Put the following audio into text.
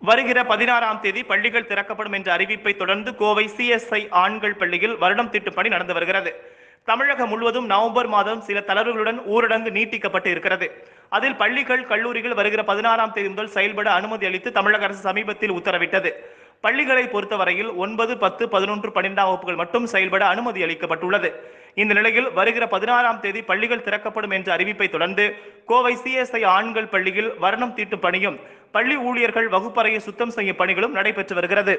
வருகிற 16ஆம் தேதி பள்ளிகள் திறக்கப்படும் என்ற அறிவிப்பை தொடர்ந்து கோவை CSI ஆண்கள் பள்ளியில் வருடம் தீட்டும் பணி நடந்து வருகிறது. தமிழகம் முழுவதும் நவம்பர் மாதம் சில தளர்வுகளுடன் ஊரடங்கு நீட்டிக்கப்பட்டு இருக்கிறது. அதில் பள்ளிகள், கல்லூரிகள் வருகிற 16ஆம் தேதி முதல் செயல்பட அனுமதி அளித்து தமிழக அரசு சமீபத்தில் உத்தரவிட்டது. பள்ளிகளை பொறுத்தவரையில் 9, 10, 11, 12ஆம் வகுப்புகள் மட்டும் செயல்பட அனுமதி அளிக்கப்பட்டுள்ளது. இந்த நிலையில் வருகிற 16ஆம் தேதி பள்ளிகள் திறக்கப்படும் என்ற அறிவிப்பை தொடர்ந்து கோவை CSI ஆண்கள் பள்ளியில் வருடம் தீட்டும் பணியும், பள்ளி ஊழியர்கள் வகுப்பறையை சுத்தம் செய்யும் பணிகளும் நடைபெற்று வருகிறது.